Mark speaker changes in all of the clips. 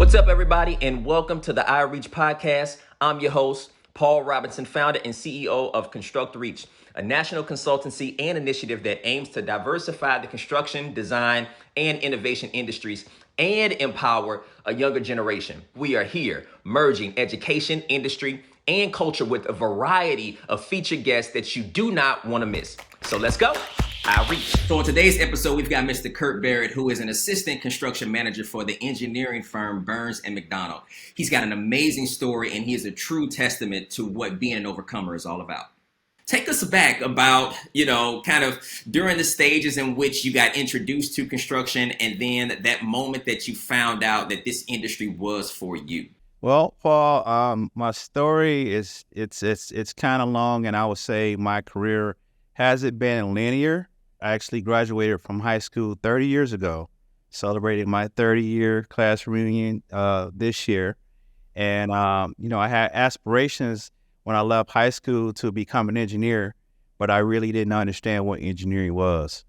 Speaker 1: What's up, everybody, and welcome to the iReach podcast. I'm your host, Paul Robinson, founder and CEO of ConstructReach, a national consultancy and initiative that aims to diversify the construction, design, and innovation industries and empower a younger generation. We are here merging education, industry, and culture with a variety of featured guests that you do not want to miss. So let's go. So in today's episode, we've got Mr. Curt Barrett, who is an assistant construction manager for the engineering firm Burns McDonnell. He's got an amazing story, and he is a true testament to what being an overcomer is all about. Take us back about, kind of during the stages in which you got introduced to construction, and then that moment that you found out that this industry was for you.
Speaker 2: Well, Paul, my story is it's kind of long, and I would say my career hasn't been linear. I actually graduated from high school 30 years ago, celebrated my 30-year class reunion this year. And, I had aspirations when I left high school to become an engineer, but I really didn't understand what engineering was.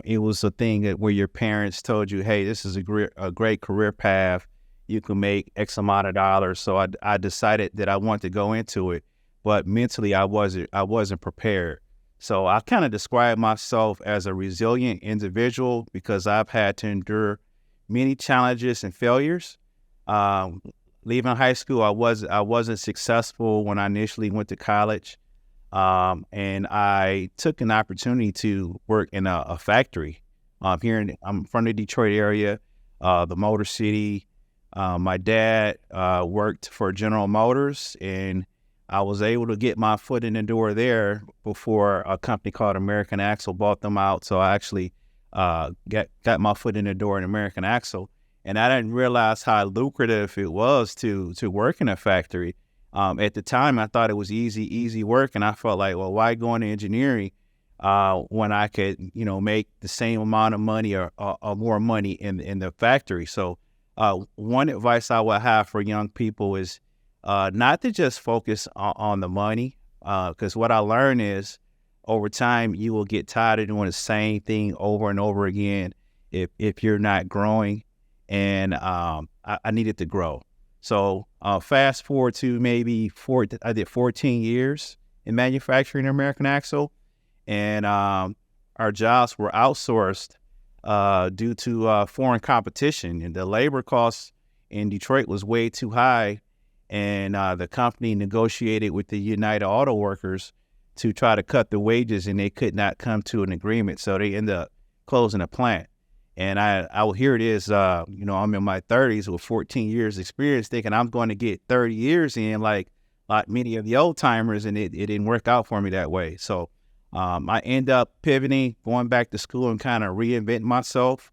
Speaker 2: It was a thing where your parents told you, hey, this is a great career path. You can make X amount of dollars. So I decided that I wanted to go into it, but mentally I wasn't prepared. So I kind of describe myself as a resilient individual because I've had to endure many challenges and failures. Leaving high school, I wasn't successful when I initially went to college, and I took an opportunity to work in a factory. I'm from the Detroit area, the Motor City. My dad worked for General Motors, and I was able to get my foot in the door there before a company called American Axle bought them out. So I actually got my foot in the door in American Axle, and I didn't realize how lucrative it was to work in a factory. At the time, I thought it was easy work, and I felt like, well, why go into engineering when I could, make the same amount of money or more money in the factory? So one advice I would have for young people is not to just focus on the money, because what I learned is over time you will get tired of doing the same thing over and over again if you're not growing. And I needed to grow. So fast forward to I did 14 years in manufacturing American Axle, and our jobs were outsourced due to foreign competition, and the labor costs in Detroit was way too high. And the company negotiated with the United Auto Workers to try to cut the wages, and they could not come to an agreement. So they ended up closing the plant. And here it is, I'm in my 30s with 14 years experience, thinking I'm going to get 30 years in like many of the old timers, and it didn't work out for me that way. So I end up pivoting, going back to school and kind of reinventing myself.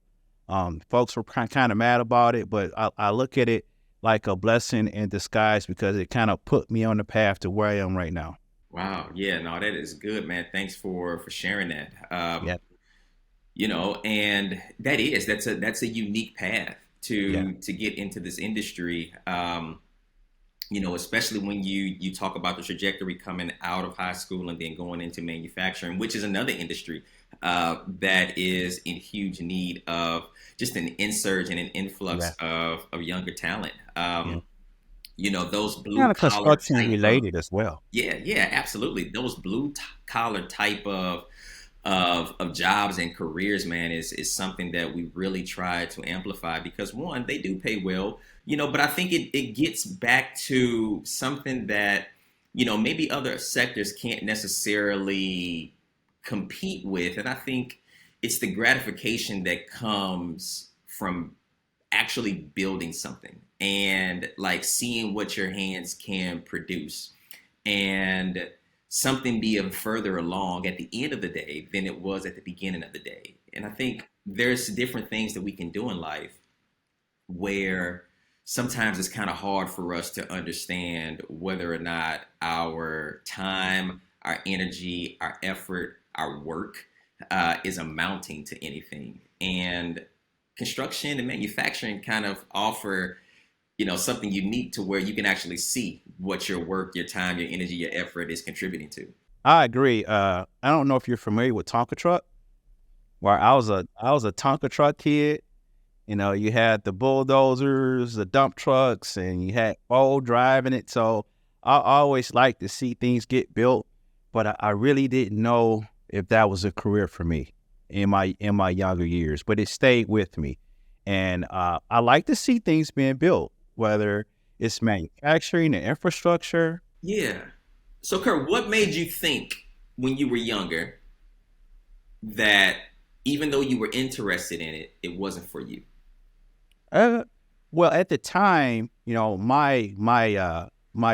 Speaker 2: Folks were kind of mad about it, but I look at it like a blessing in disguise because it kind of put me on the path to where I am right now.
Speaker 1: Wow. Yeah, no, that is good, man. Thanks for sharing that.
Speaker 2: Yep.
Speaker 1: And that's a unique path to get into this industry. Especially when you talk about the trajectory coming out of high school and then going into manufacturing, which is another industry that is in huge need of just an insurge and an influx of younger talent. Those blue
Speaker 2: kind of
Speaker 1: collar
Speaker 2: construction related as well.
Speaker 1: Yeah, absolutely. Those blue collar type of jobs and careers, man, is something that we really try to amplify because one, they do pay well, but I think it gets back to something that, maybe other sectors can't necessarily compete with. And I think it's the gratification that comes from actually building something and like seeing what your hands can produce and something being further along at the end of the day than it was at the beginning of the day. And I think there's different things that we can do in life where sometimes it's kind of hard for us to understand whether or not our time, our energy, our effort, our work is amounting to anything. And construction and manufacturing kind of offer, something unique to where you can actually see what your work, your time, your energy, your effort is contributing to.
Speaker 2: I agree. I don't know if you're familiar with Tonka truck. Where I was a Tonka truck kid, You know, you had the bulldozers, the dump trucks, and you had all driving it. So I always like to see things get built, but I really didn't know if that was a career for me in my younger years. But it stayed with me, and I like to see things being built, whether it's manufacturing and infrastructure.
Speaker 1: Yeah. So, Kurt, what made you think when you were younger that even though you were interested in it, it wasn't for you?
Speaker 2: Uh, well, at the time, you know, my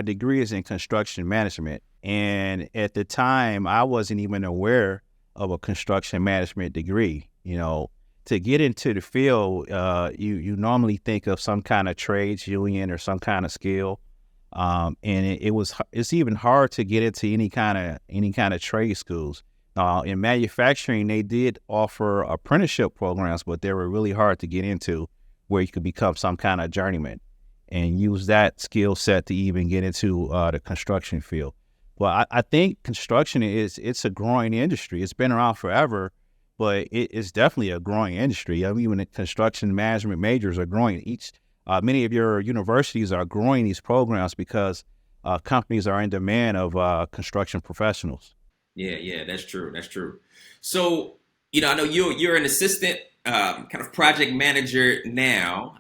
Speaker 2: degree is in construction management, and at the time, I wasn't even aware of a construction management degree. You know, to get into the field, you normally think of some kind of trades union or some kind of skill, and it's even hard to get into any kind of trade schools. In manufacturing, they did offer apprenticeship programs, but they were really hard to get into, where you could become some kind of journeyman and use that skill set to even get into the construction field. Well, I think construction it's a growing industry. It's been around forever, but it's definitely a growing industry. I mean, even the construction management majors are growing. Many of your universities are growing these programs because companies are in demand of construction professionals.
Speaker 1: Yeah, yeah, that's true. That's true. So, I know you're an assistant kind of project manager now.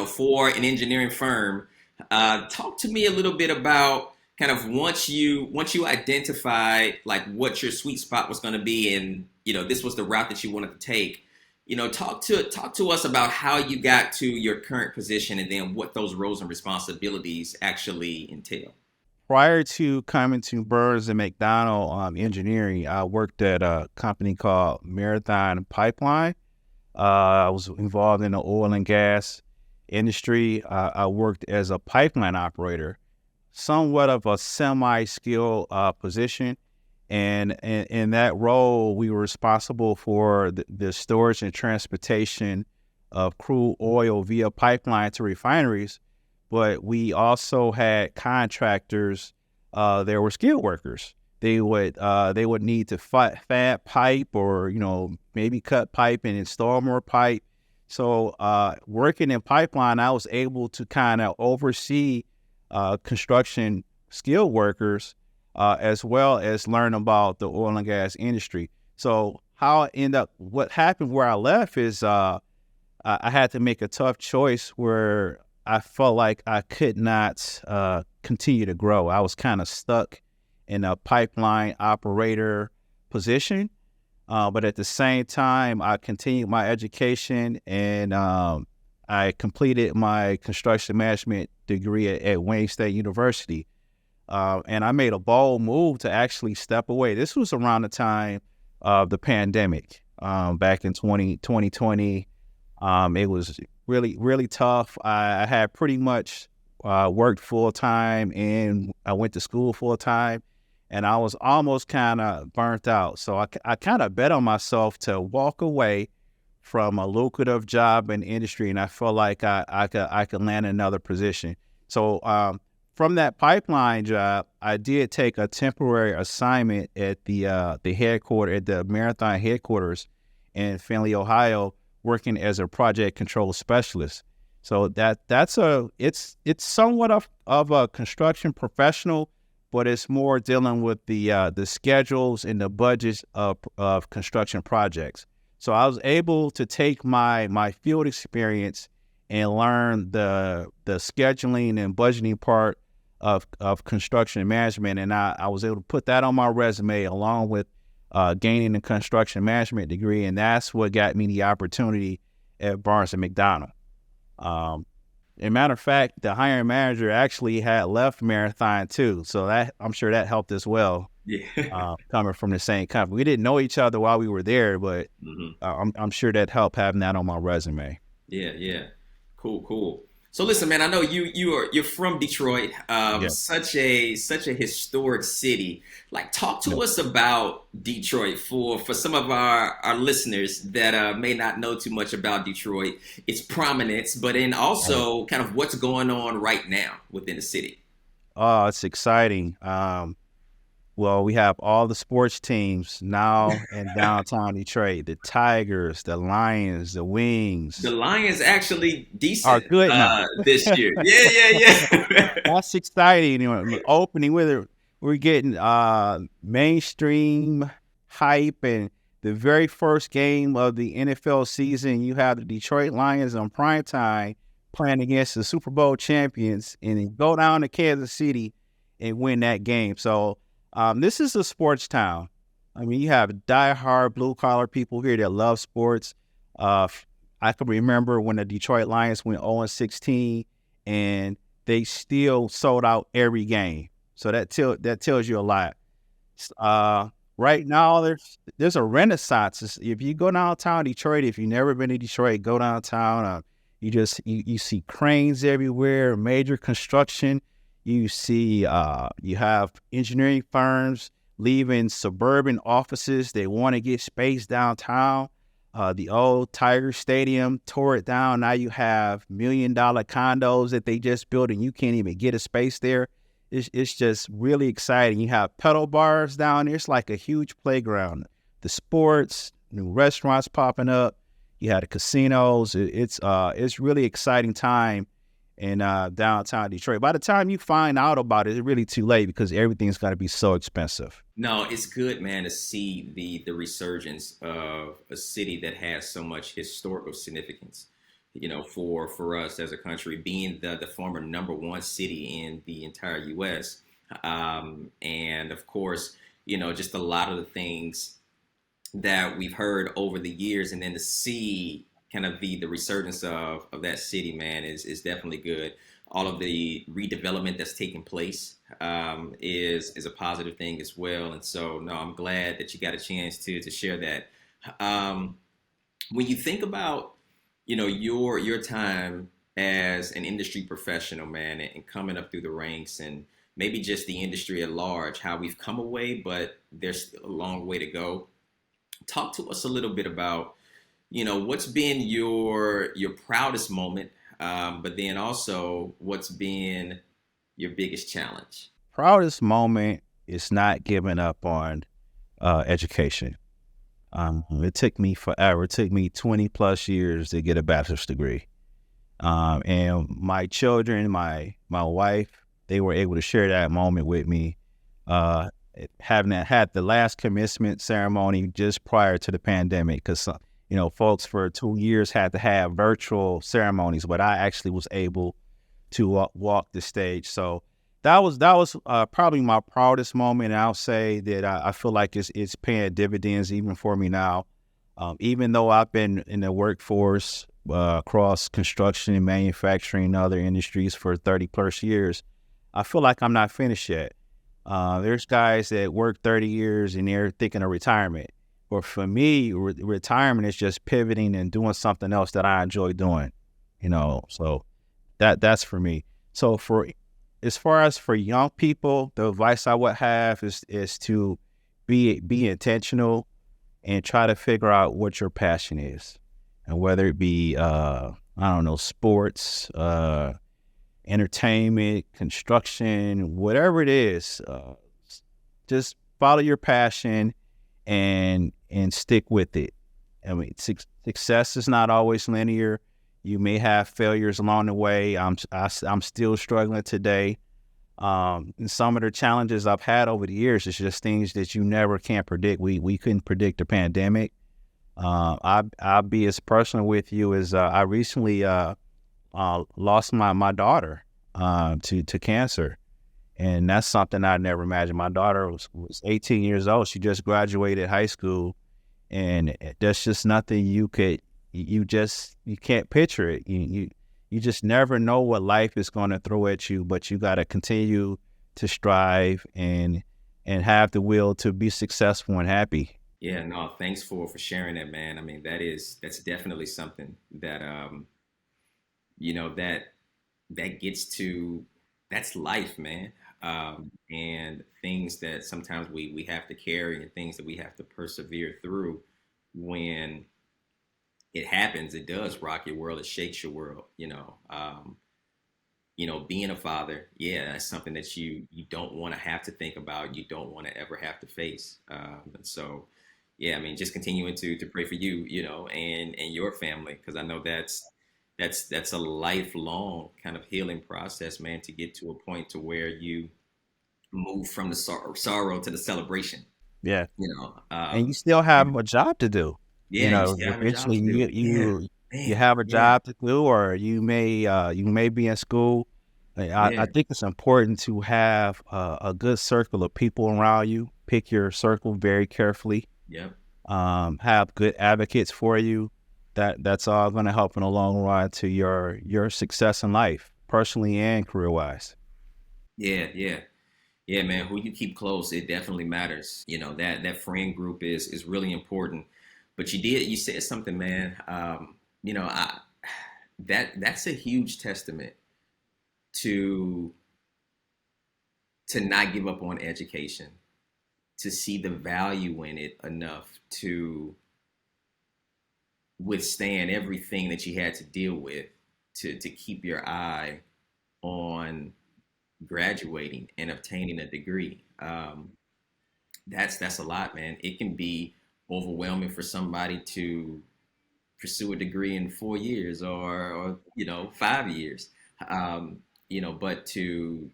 Speaker 1: For an engineering firm. Talk to me a little bit about kind of once you identified like what your sweet spot was going to be, and this was the route that you wanted to take. Talk to us about how you got to your current position, and then what those roles and responsibilities actually entail.
Speaker 2: Prior to coming to Burns and McDonnell Engineering, I worked at a company called Marathon Pipeline. I was involved in the oil and gas industry. I worked as a pipeline operator, somewhat of a semi-skilled position. And in that role, we were responsible for the storage and transportation of crude oil via pipeline to refineries. But we also had contractors. There were skilled workers. They would need to fab pipe, or maybe cut pipe and install more pipe. So working in pipeline, I was able to kind of oversee construction skilled workers, as well as learn about the oil and gas industry. So what happened where I left is I had to make a tough choice where I felt like I could not continue to grow. I was kind of stuck in a pipeline operator position. But at the same time, I continued my education, and I completed my construction management degree at Wayne State University. And I made a bold move to actually step away. This was around the time of the pandemic, back in 2020. It was really, really tough. I had pretty much worked full time, and I went to school full time, and I was almost kind of burnt out. So I kind of bet on myself to walk away from a lucrative job in the industry, and I felt like I could land another position. So from that pipeline job, I did take a temporary assignment at the Marathon headquarters in Findlay, Ohio, working as a project control specialist. So it's somewhat of a construction professional, but it's more dealing with the schedules and the budgets of construction projects. So I was able to take my field experience and learn the scheduling and budgeting part of construction management, and I was able to put that on my resume along with gaining a construction management degree, and that's what got me the opportunity at Burns and McDonnell. As a matter of fact, the hiring manager actually had left Marathon too, so that I'm sure that helped as well.
Speaker 1: Yeah.
Speaker 2: Coming from the same company, we didn't know each other while we were there, but I'm sure that helped having that on my resume.
Speaker 1: Yeah, yeah. Cool, cool. So listen, man, I know you're from Detroit,
Speaker 2: Yeah.
Speaker 1: such a historic city. Like, talk to us about Detroit for some of our listeners that may not know too much about Detroit, its prominence, but then also kind of what's going on right now within the city.
Speaker 2: Oh, it's exciting. Well, we have all the sports teams now in downtown Detroit. The Tigers, the Lions, the
Speaker 1: The
Speaker 2: Wings
Speaker 1: Lions actually
Speaker 2: are
Speaker 1: decent
Speaker 2: good now.
Speaker 1: this year. Yeah.
Speaker 2: That's exciting. You know, opening with it, we're getting mainstream hype, and the very first game of the NFL season, you have the Detroit Lions on prime time playing against the Super Bowl champions, and then go down to Kansas City and win that game. So this is a sports town. I mean, you have diehard blue collar people here that love sports. Uh, I can remember when the Detroit Lions went 0-16, and they still sold out every game. So that tells you a lot. Right now, there's a renaissance. If you go downtown Detroit, if you've never been to Detroit, go downtown. You see cranes everywhere, major construction. You see you have engineering firms leaving suburban offices. They want to get space downtown. The old Tiger Stadium tore it down. Now you have $1 million condos that they just built, and you can't even get a space there. It's just really exciting. You have pedal bars down there. It's like a huge playground. The sports, new restaurants popping up. You have the casinos. It's really exciting time in downtown Detroit. By the time you find out about it, it's really too late because everything's got to be so expensive.
Speaker 1: No, it's good, man, to see the resurgence of a city that has so much historical significance. For us as a country, being the former number one city in the entire U.S. And of course, just a lot of the things that we've heard over the years, and then to see kind of the resurgence of that city, man, is definitely good. All of the redevelopment that's taking place is a positive thing as well. And so, no, I'm glad that you got a chance to share that. Um, when you think about your time as an industry professional, man, and coming up through the ranks, and maybe just the industry at large, how we've come away, but there's still a long way to go. Talk to us a little bit about what's been your proudest moment, but then also what's been your biggest challenge.
Speaker 2: Proudest moment is not giving up on education. It took me forever. It took me 20 plus years to get a bachelor's degree. And my children, my wife, they were able to share that moment with me. Having had the last commencement ceremony just prior to the pandemic, because folks for 2 years had to have virtual ceremonies, but I actually was able to walk the stage. So that was probably my proudest moment. And I'll say that I feel like it's paying dividends even for me now. Even though I've been in the workforce across construction and manufacturing and other industries for 30 plus years, I feel like I'm not finished yet. There's guys that work 30 years and they're thinking of retirement. But for me, retirement is just pivoting and doing something else that I enjoy doing, so that's for me. So as far as for young people, the advice I would have is to be intentional and try to figure out what your passion is, and whether it be I don't know, sports, entertainment, construction, whatever it is, just follow your passion and stick with it. I mean, success is not always linear. You may have failures along the way. I'm still struggling today. And some of the challenges I've had over the years is just things that you never can predict. We couldn't predict the pandemic. I'll be as personal with you as I recently lost my daughter to cancer. And that's something I never imagined. My daughter was 18 years old. She just graduated high school, and that's just nothing you can't picture it. You just never know what life is going to throw at you, but you got to continue to strive and have the will to be successful and happy.
Speaker 1: Yeah, no, thanks for sharing that, man. I mean, that's definitely something that that gets to, that's life, man. And things that sometimes we have to carry, and things that we have to persevere through. When it happens, it does rock your world, it shakes your world. being a father, yeah, that's something that you don't want to have to think about. You don't want to ever have to face. And so, yeah, I mean, just continuing to pray for you, and your family, because I know that's a lifelong kind of healing process, man, to get to a point to where you move from the sorrow to the celebration.
Speaker 2: Yeah.
Speaker 1: You know,
Speaker 2: And you still have a job to do.
Speaker 1: yeah, you still have a job
Speaker 2: Eventually
Speaker 1: to do. Yeah,
Speaker 2: you
Speaker 1: man,
Speaker 2: have a
Speaker 1: yeah,
Speaker 2: job to do, or you may be in school. I
Speaker 1: yeah,
Speaker 2: think it's important to have a good circle of people around you. Pick your circle very carefully.
Speaker 1: yep.
Speaker 2: Have good advocates for you. That's all going to help in the long run to your success in life, personally and career wise.
Speaker 1: Yeah, yeah. Yeah, man, who you keep close, it definitely matters. That friend group is really important. But you said something, man. I that's a huge testament to not give up on education, to see the value in it enough to withstand everything that you had to deal with, to keep your eye on graduating and obtaining a degree. That's a lot, man. It can be overwhelming for somebody to pursue a degree in 4 years, or 5 years. But to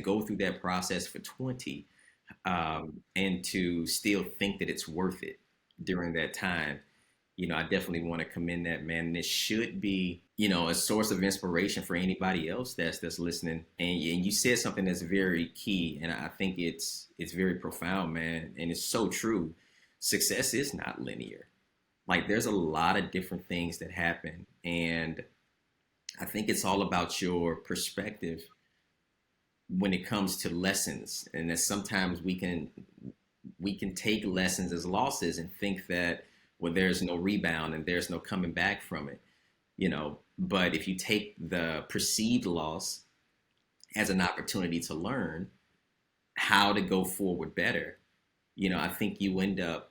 Speaker 1: go through that process for 20, and to still think that it's worth it during that time. I definitely want to commend that, man. And it should be, a source of inspiration for anybody else that's listening. And you said something that's very key, and I think it's very profound, man. And it's so true. Success is not linear. Like, there's a lot of different things that happen, and I think it's all about your perspective when it comes to lessons. And that sometimes we can take lessons as losses and think that, well, there's no rebound and there's no coming back from it. But if you take the perceived loss as an opportunity to learn how to go forward better, I think you end up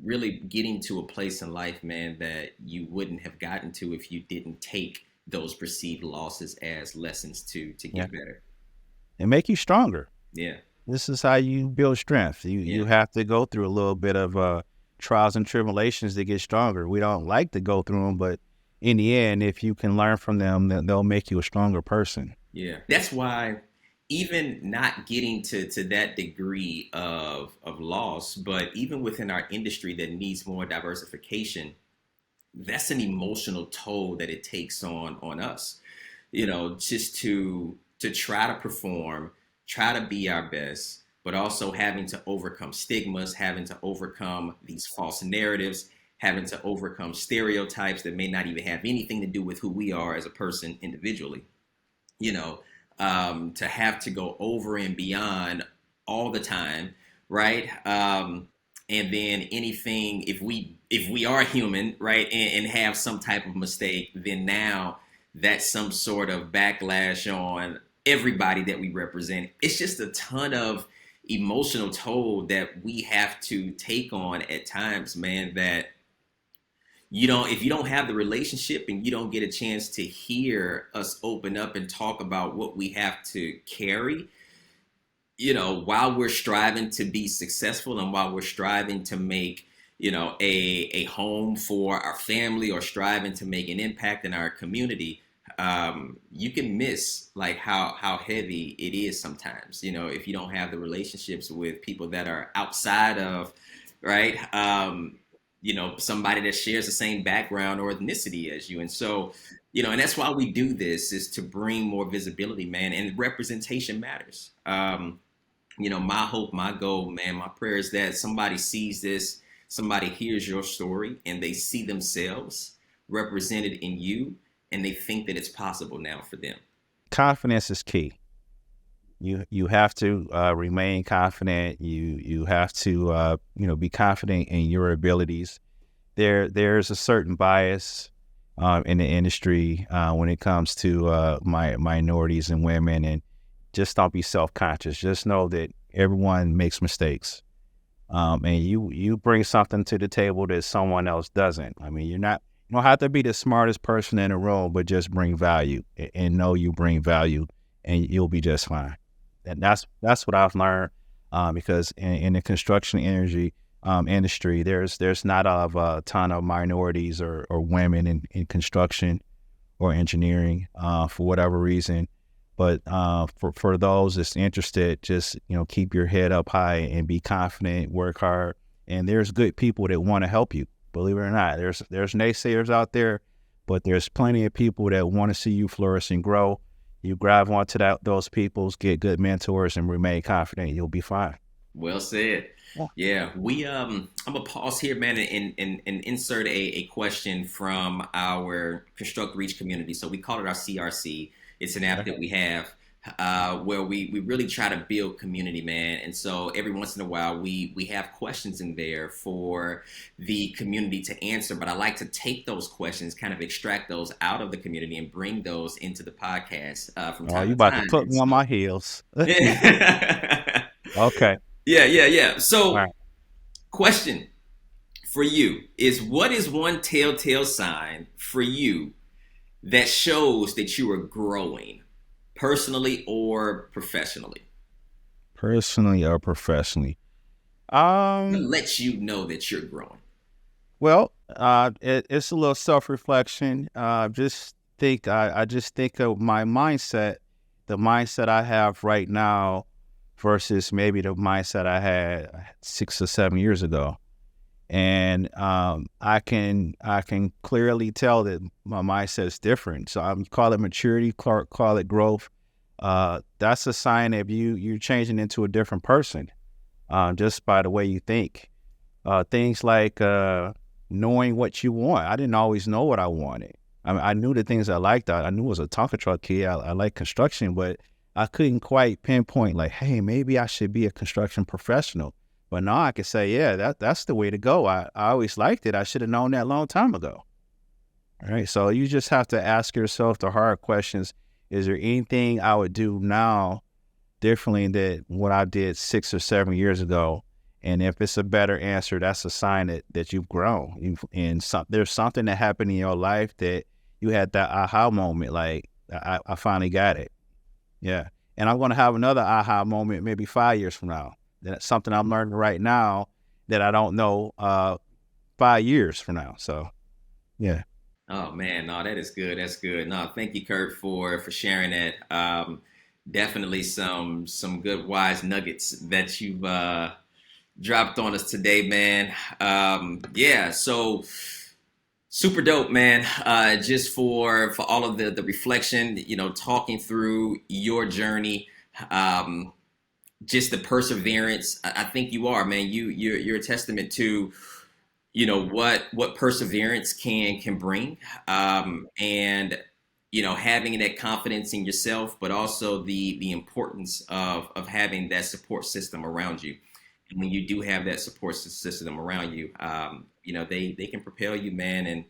Speaker 1: really getting to a place in life, man, that you wouldn't have gotten to if you didn't take those perceived losses as lessons to
Speaker 2: Yeah,
Speaker 1: get better.
Speaker 2: and make you stronger.
Speaker 1: Yeah,
Speaker 2: This is how you build strength. You
Speaker 1: yeah,
Speaker 2: have to go through a little bit of trials and tribulations to get stronger. We don't like to go through them, but in the end, if you can learn from them, then they'll make you a stronger person.
Speaker 1: yeah. That's why, even not getting to that degree of loss, but even within our industry that needs more diversification, that's an emotional toll that it takes on us. Just to try to perform, try to be our best, but also having to overcome stigmas, having to overcome these false narratives, having to overcome stereotypes that may not even have anything to do with who we are as a person individually. you know, to have to go over and beyond all the time, right? And then anything, if we are human, right, and have some type of mistake, then now that's some sort of backlash on everybody that we represent. It's just a ton of emotional toll that we have to take on at times, man, that if you don't have the relationship and you don't get a chance to hear us open up and talk about what we have to carry, while we're striving to be successful and while we're striving to make, a home for our family, or striving to make an impact in our community, you can miss like how heavy it is sometimes, if you don't have the relationships with people that are outside of, right, somebody that shares the same background or ethnicity as you. And so, and that's why we do this, is to bring more visibility, man, and representation matters. My hope, my goal, man, my prayer is that somebody sees this, somebody hears your story, and they see themselves represented in you, and they think that it's possible now for them.
Speaker 2: Confidence is key. You have to remain confident. You have to be confident in your abilities. There's a certain bias in the industry when it comes to minorities and women, and just don't be self-conscious. Just know that everyone makes mistakes, and you bring something to the table that someone else doesn't. I mean, You don't have to be the smartest person in the room, but just bring value and know you bring value, and you'll be just fine. And that's what I've learned, because in the construction energy industry, there's not a ton of minorities or women in construction or engineering for whatever reason. But for those that's interested, just keep your head up high and be confident, work hard. And there's good people that want to help you. Believe it or not, there's naysayers out there, but there's plenty of people that want to see you flourish and grow. You grab onto those people, get good mentors, and remain confident. You'll be fine.
Speaker 1: Well said. Yeah, I'm gonna pause here, man, and insert a question from our ConstructReach community. So we call it our CRC. It's an app that we have where we really try to build community, man. And so every once in a while, we have questions in there for the community to answer. But I like to take those questions, kind of extract those out of the community, and bring those into the podcast from time
Speaker 2: You
Speaker 1: to
Speaker 2: about
Speaker 1: time.
Speaker 2: to put me on my heels.
Speaker 1: Yeah.
Speaker 2: Okay.
Speaker 1: Yeah.
Speaker 2: All
Speaker 1: So,
Speaker 2: right.
Speaker 1: question for you is, what is one telltale sign for you that shows that you are growing personally or professionally?
Speaker 2: Personally or professionally?
Speaker 1: That
Speaker 2: Um,
Speaker 1: lets you know that you're growing.
Speaker 2: well, it's a little self-reflection. I just think of my mindset, the mindset I have right now versus maybe the mindset I had 6 or 7 years ago. And I can clearly tell that my mindset is different. So I call it maturity, call it growth. That's a sign of you're changing into a different person, just by the way you think. Things like knowing what you want. I didn't always know what I wanted. I knew the things I liked. I knew as a Tonka truck kid, I like construction, but I couldn't quite pinpoint like, hey, maybe I should be a construction professional. But now I can say, yeah, that's the way to go. I always liked it. I should have known that a long time ago. All right. So you just have to ask yourself the hard questions. Is there anything I would do now differently than what I did 6 or 7 years ago? And if it's a better answer, that's a sign that you've grown. There's something that happened in your life that you had that aha moment, like, I finally got it. Yeah. And I'm going to have another aha moment maybe 5 years from now. That's something I'm learning right now that I don't know 5 years from now. So, yeah.
Speaker 1: Oh man, no, that is good. That's good. No, thank you, Curt, for sharing that. Definitely some good wise nuggets that you've dropped on us today, man. Yeah, so super dope, man. Just for all of the reflection, talking through your journey, just the perseverance. I think you are, man. You're a testament to what perseverance can bring, and having that confidence in yourself, but also the importance of having that support system around you. And when you do have that support system around you, they can propel you, man, and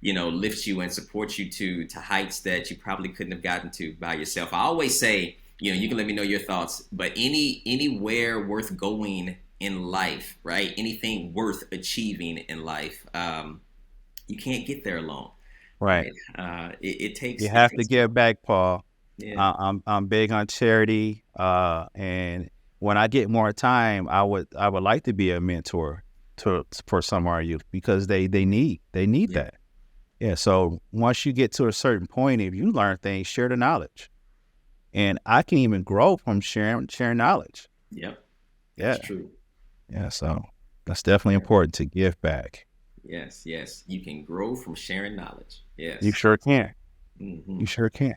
Speaker 1: lift you and support you to heights that you probably couldn't have gotten to by yourself. I always say, you can let me know your thoughts, but anywhere worth going in life, right? Anything worth achieving in life, you can't get there alone.
Speaker 2: Right.
Speaker 1: It takes.
Speaker 2: You have to give back, Paul.
Speaker 1: Yeah.
Speaker 2: I'm big on charity, and when I get more time, I would like to be a mentor for some of our youth, because they need
Speaker 1: Yeah.
Speaker 2: that. Yeah. So once you get to a certain point, if you learn things, share the knowledge, and I can even grow from sharing knowledge.
Speaker 1: Yep.
Speaker 2: Yeah.
Speaker 1: That's true.
Speaker 2: Yeah. So that's definitely important to give back.
Speaker 1: Yes. You can grow from sharing knowledge.
Speaker 2: You
Speaker 1: Yes.
Speaker 2: sure can.
Speaker 1: Hmm.
Speaker 2: You sure can.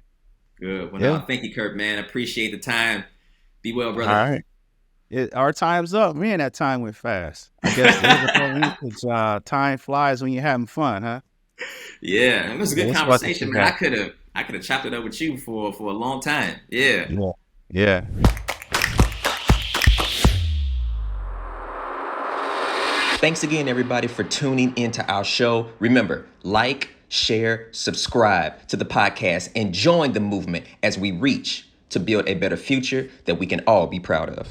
Speaker 1: Good. Well,
Speaker 2: Yeah.
Speaker 1: no, thank you, Curt, man. Appreciate the time. Be well,
Speaker 2: All
Speaker 1: brother.
Speaker 2: right. Our time's up. Man, that time went fast. I guess time flies when you're having fun, huh?
Speaker 1: Yeah, it was a
Speaker 2: Yeah,
Speaker 1: good
Speaker 2: it's about to
Speaker 1: conversation,
Speaker 2: keep
Speaker 1: man. I
Speaker 2: happening.
Speaker 1: could have chopped it up with you for a long time. Yeah.
Speaker 2: Yeah. Yeah.
Speaker 1: Thanks again, everybody, for tuning into our show. Remember, like, share, subscribe to the podcast, and join the movement as we reach to build a better future that we can all be proud of.